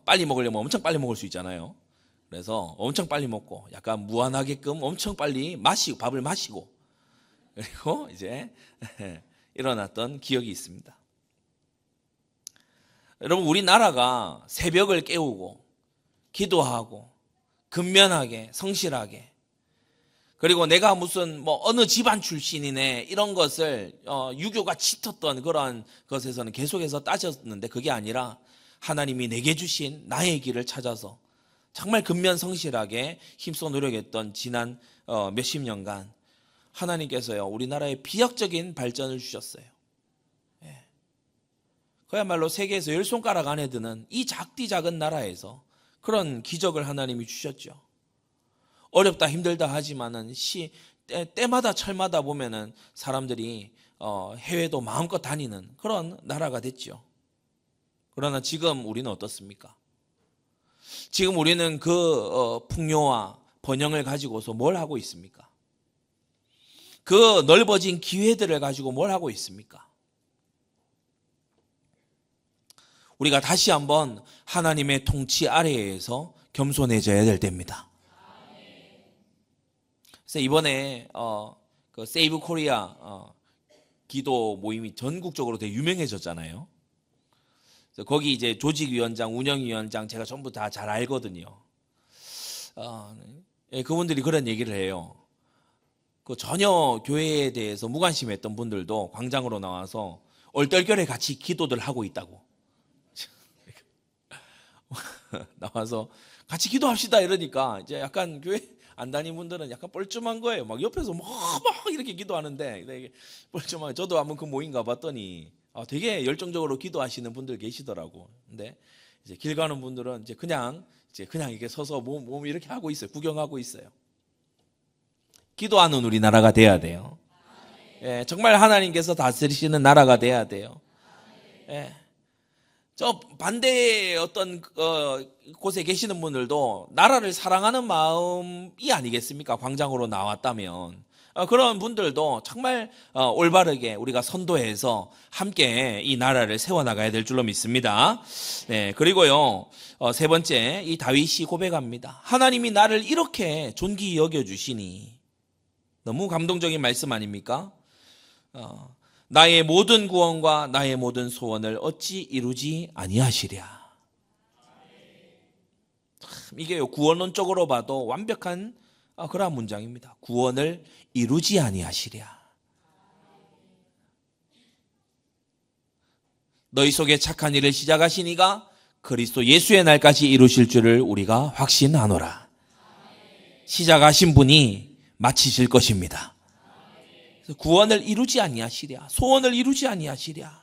A: 빨리 먹으려면 엄청 빨리 먹을 수 있잖아요. 그래서 엄청 빨리 먹고 약간 무한하게끔 엄청 빨리 마시고 밥을 마시고 그리고 이제 일어났던 기억이 있습니다. 여러분, 우리나라가 새벽을 깨우고 기도하고 근면하게 성실하게 그리고 내가 무슨 뭐 어느 집안 출신이네 이런 것을 유교가 짙었던 그런 것에서는 계속해서 따졌는데, 그게 아니라 하나님이 내게 주신 나의 길을 찾아서 정말 근면성실하게 힘써 노력했던 지난 몇십 년간 하나님께서요 우리나라에 비약적인 발전을 주셨어요. 그야말로 세계에서 10손가락 안에 드는 이 작디 작은 나라에서 그런 기적을 하나님이 주셨죠. 어렵다 힘들다 하지만은 때마다 철마다 보면은 사람들이 해외도 마음껏 다니는 그런 나라가 됐죠. 그러나 지금 우리는 어떻습니까? 지금 우리는 그 풍요와 번영을 가지고서 뭘 하고 있습니까? 그 넓어진 기회들을 가지고 뭘 하고 있습니까? 우리가 다시 한번 하나님의 통치 아래에서 겸손해져야 될 때입니다. 그래서 이번에 그 세이브 코리아 기도 모임이 전국적으로 되게 유명해졌잖아요. 그래서 거기 이제 조직위원장, 운영위원장 제가 전부 다 잘 알거든요. 그분들이 그런 얘기를 해요. 그 전혀 교회에 대해서 무관심했던 분들도 광장으로 나와서 얼떨결에 같이 기도들 하고 있다고. 나와서 같이 기도합시다 이러니까 이제 약간 교회 안 다니는 분들은 약간 뻘쭘한 거예요. 막 옆에서 막 이렇게 기도하는데 뻘쭘하게. 저도 한번 그 모임 가봤더니 되게 열정적으로 기도하시는 분들 계시더라고. 근데 이제 길 가는 분들은 이제 그냥 이렇게 서서 몸 이렇게 하고 있어요. 구경하고 있어요. 기도하는 우리나라가 돼야 돼요. 예, 정말 하나님께서 다스리시는 나라가 돼야 돼요. 예. 저 반대의 어떤 곳에 계시는 분들도 나라를 사랑하는 마음이 아니겠습니까? 광장으로 나왔다면 그런 분들도 정말 올바르게 우리가 선도해서 함께 이 나라를 세워나가야 될 줄로 믿습니다. 네, 그리고요 세 번째, 이 다윗이 고백합니다. 하나님이 나를 이렇게 존귀히 여겨주시니. 너무 감동적인 말씀 아닙니까? 나의 모든 구원과 나의 모든 소원을 어찌 이루지 아니하시랴. 이게요 구원론적으로 봐도 완벽한 그러한 문장입니다. 구원을 이루지 아니하시랴. 너희 속에 착한 일을 시작하신 이가 그리스도 예수의 날까지 이루실 줄을 우리가 확신하노라. 시작하신 분이 마치실 것입니다. 구원을 이루지 아니하시랴. 소원을 이루지 아니하시랴.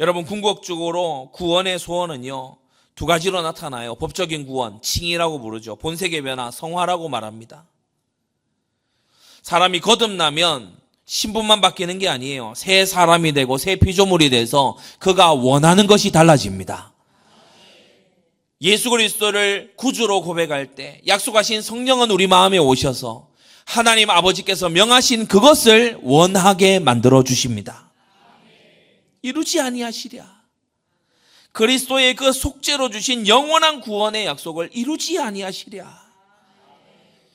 A: 여러분, 궁극적으로 구원의 소원은요 두 가지로 나타나요. 법적인 구원, 칭의라고 부르죠. 본색의 변화, 성화라고 말합니다. 사람이 거듭나면 신분만 바뀌는 게 아니에요. 새 사람이 되고 새 피조물이 돼서 그가 원하는 것이 달라집니다. 예수 그리스도를 구주로 고백할 때 약속하신 성령은 우리 마음에 오셔서 하나님 아버지께서 명하신 그것을 원하게 만들어 주십니다. 이루지 아니하시랴. 그리스도의 그 속죄로 주신 영원한 구원의 약속을 이루지 아니하시랴.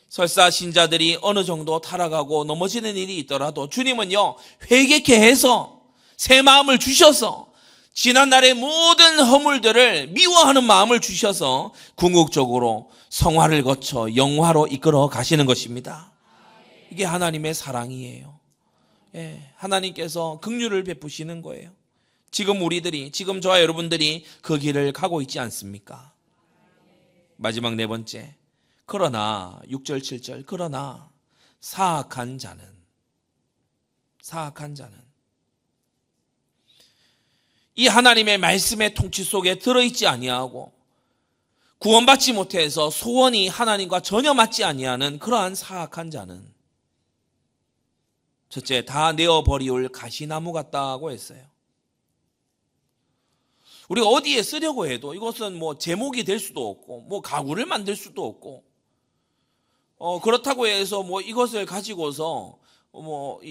A: 설사 신자들이 어느 정도 타락하고 넘어지는 일이 있더라도 주님은요 회개케 해서 새 마음을 주셔서 지난날의 모든 허물들을 미워하는 마음을 주셔서 궁극적으로 성화를 거쳐 영화로 이끌어 가시는 것입니다. 이게 하나님의 사랑이에요. 하나님께서 긍휼을 베푸시는 거예요. 지금 저와 여러분들이 그 길을 가고 있지 않습니까? 마지막 네 번째, 그러나 6절 7절 그러나 사악한 자는 이 하나님의 말씀의 통치 속에 들어있지 아니하고 구원받지 못해서 소원이 하나님과 전혀 맞지 아니하는 그러한 사악한 자는 첫째, 다 내어버리올 가시나무 같다고 했어요. 우리가 어디에 쓰려고 해도 이것은 뭐 제목이 될 수도 없고 뭐 가구를 만들 수도 없고 그렇다고 해서 뭐 이것을 가지고서 뭐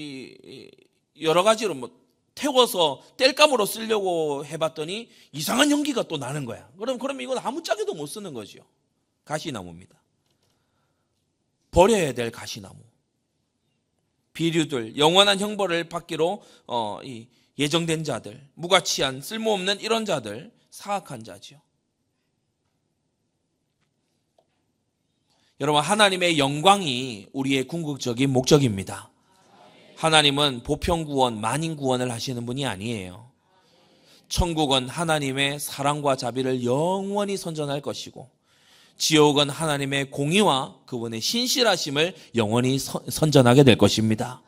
A: 여러 가지로 뭐 태워서 땔감으로 쓰려고 해봤더니 이상한 연기가 또 나는 거야. 그럼 이건 아무짝에도 못 쓰는 거죠. 가시나무입니다. 버려야 될 가시나무. 비류들, 영원한 형벌을 받기로 예정된 자들, 무가치한 쓸모없는 이런 자들, 사악한 자지요. 여러분, 하나님의 영광이 우리의 궁극적인 목적입니다. 하나님은 보편구원, 만인구원을 하시는 분이 아니에요. 천국은 하나님의 사랑과 자비를 영원히 선전할 것이고, 지옥은 하나님의 공의와 그분의 신실하심을 영원히 선전하게 될 것입니다.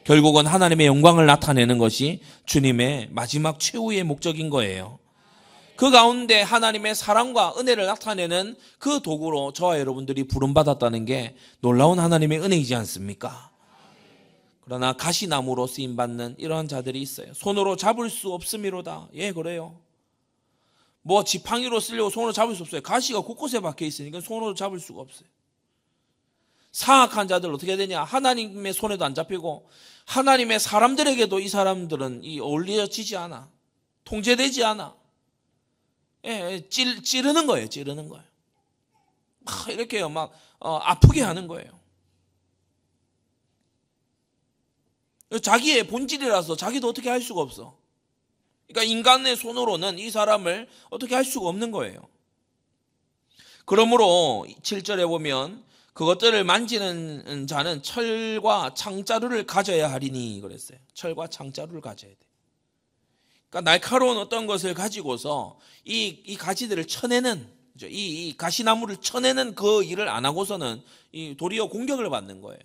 A: 결국은 하나님의 영광을 나타내는 것이 주님의 마지막 최후의 목적인 거예요. 그 가운데 하나님의 사랑과 은혜를 나타내는 그 도구로 저와 여러분들이 부름받았다는 게 놀라운 하나님의 은혜이지 않습니까? 그러나 가시나무로 쓰임받는 이러한 자들이 있어요. 손으로 잡을 수 없음이로다. 예, 그래요. 뭐 지팡이로 쓰려고 손으로 잡을 수 없어요. 가시가 곳곳에 박혀 있으니까 손으로 잡을 수가 없어요. 사악한 자들 어떻게 되냐? 하나님의 손에도 안 잡히고 하나님의 사람들에게도 이 사람들은 어울려지지 않아. 통제되지 않아. 예, 찌르는 거예요. 찌르는 거예요. 이렇게 막 아프게 하는 거예요. 자기의 본질이라서 자기도 어떻게 할 수가 없어. 그러니까 인간의 손으로는 이 사람을 어떻게 할 수가 없는 거예요. 그러므로 7절에 보면 그것들을 만지는 자는 철과 창자루를 가져야 하리니 그랬어요. 철과 창자루를 가져야 돼. 그러니까 날카로운 어떤 것을 가지고서 이 가지들을 쳐내는, 이 가시나무를 쳐내는 그 일을 안 하고서는 이 도리어 공격을 받는 거예요.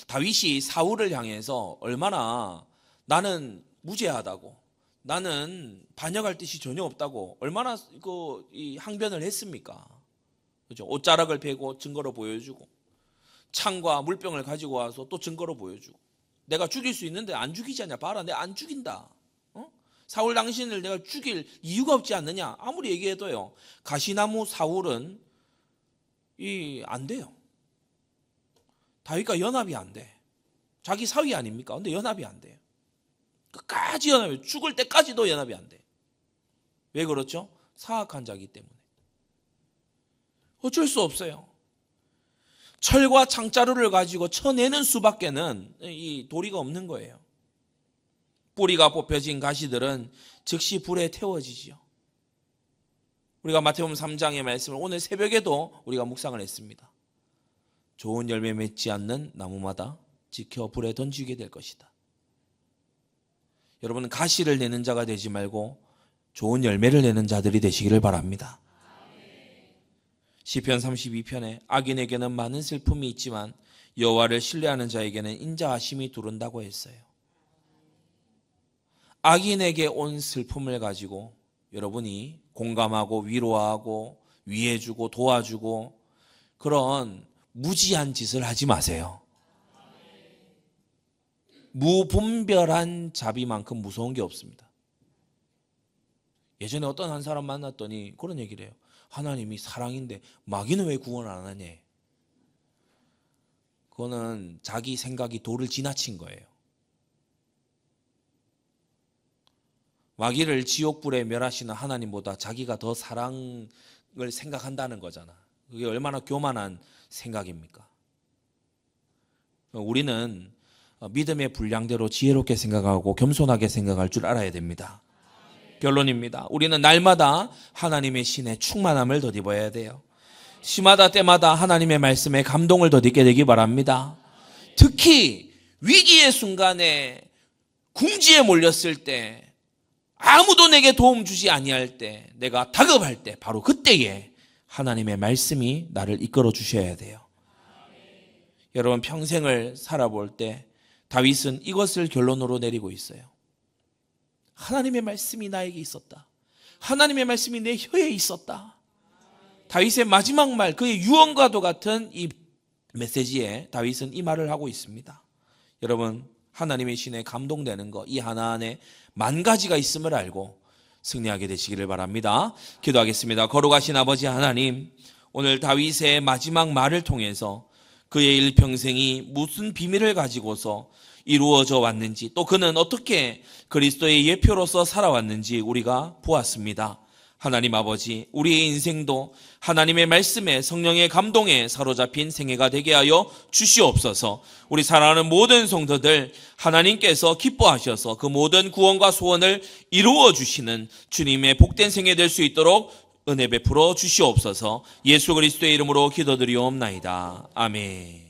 A: 다윗이 사울을 향해서 얼마나 나는 무죄하다고, 나는 반역할 뜻이 전혀 없다고 얼마나 이 항변을 했습니까? 그죠? 옷자락을 베고 증거로 보여주고, 창과 물병을 가지고 와서 또 증거로 보여주고, 내가 죽일 수 있는데 안 죽이지 않냐? 봐라, 내가 안 죽인다. 사울 당신을 내가 죽일 이유가 없지 않느냐? 아무리 얘기해도요, 가시나무 사울은 안 돼요. 다윗과 연합이 안 돼. 자기 사위 아닙니까? 근데 연합이 안 돼요. 끝까지 연합이, 죽을 때까지도 연합이 안 돼. 왜 그렇죠? 사악한 자이기 때문에. 어쩔 수 없어요. 철과 창자루를 가지고 쳐내는 수밖에는 이 도리가 없는 거예요. 뿌리가 뽑혀진 가시들은 즉시 불에 태워지지요. 우리가 마태복음 3장의 말씀을 오늘 새벽에도 우리가 묵상을 했습니다. 좋은 열매 맺지 않는 나무마다 지켜 불에 던지게 될 것이다. 여러분은 가시를 내는 자가 되지 말고 좋은 열매를 내는 자들이 되시기를 바랍니다. 시편 32편에 악인에게는 많은 슬픔이 있지만 여호와를 신뢰하는 자에게는 인자하심이 두른다고 했어요. 악인에게 온 슬픔을 가지고 여러분이 공감하고 위로하고 위해주고 도와주고 그런 무지한 짓을 하지 마세요. 무분별한 자비만큼 무서운 게 없습니다. 예전에 어떤 한 사람 만났더니 그런 얘기를 해요. 하나님이 사랑인데 마귀는 왜 구원 안 하냐? 그거는 자기 생각이 도를 지나친 거예요. 마귀를 지옥불에 멸하시는 하나님보다 자기가 더 사랑을 생각한다는 거잖아. 그게 얼마나 교만한 생각입니까? 우리는 믿음의 분량대로 지혜롭게 생각하고 겸손하게 생각할 줄 알아야 됩니다. 결론입니다. 우리는 날마다 하나님의 신의 충만함을 덧입어야 돼요. 시마다 때마다 하나님의 말씀에 감동을 덧입게 되기 바랍니다. 특히 위기의 순간에 궁지에 몰렸을 때, 아무도 내게 도움 주지 아니할 때, 내가 다급할 때, 바로 그때에 하나님의 말씀이 나를 이끌어 주셔야 돼요. 여러분, 평생을 살아볼 때 다윗은 이것을 결론으로 내리고 있어요. 하나님의 말씀이 나에게 있었다. 하나님의 말씀이 내 혀에 있었다. 다윗의 마지막 말, 그의 유언과도 같은 이 메시지에 다윗은 이 말을 하고 있습니다. 여러분, 하나님의 신에 감동되는 것, 이 하나 안에 10,000가지가 있음을 알고 승리하게 되시기를 바랍니다. 기도하겠습니다. 거룩하신 아버지 하나님, 오늘 다윗의 마지막 말을 통해서 그의 일평생이 무슨 비밀을 가지고서 이루어져 왔는지, 또 그는 어떻게 그리스도의 예표로서 살아왔는지 우리가 보았습니다. 하나님 아버지, 우리의 인생도 하나님의 말씀에, 성령의 감동에 사로잡힌 생애가 되게 하여 주시옵소서. 우리 사랑하는 모든 성도들, 하나님께서 기뻐하셔서 그 모든 구원과 소원을 이루어 주시는 주님의 복된 생애 될 수 있도록 은혜 베풀어 주시옵소서. 예수 그리스도의 이름으로 기도드리옵나이다. 아멘.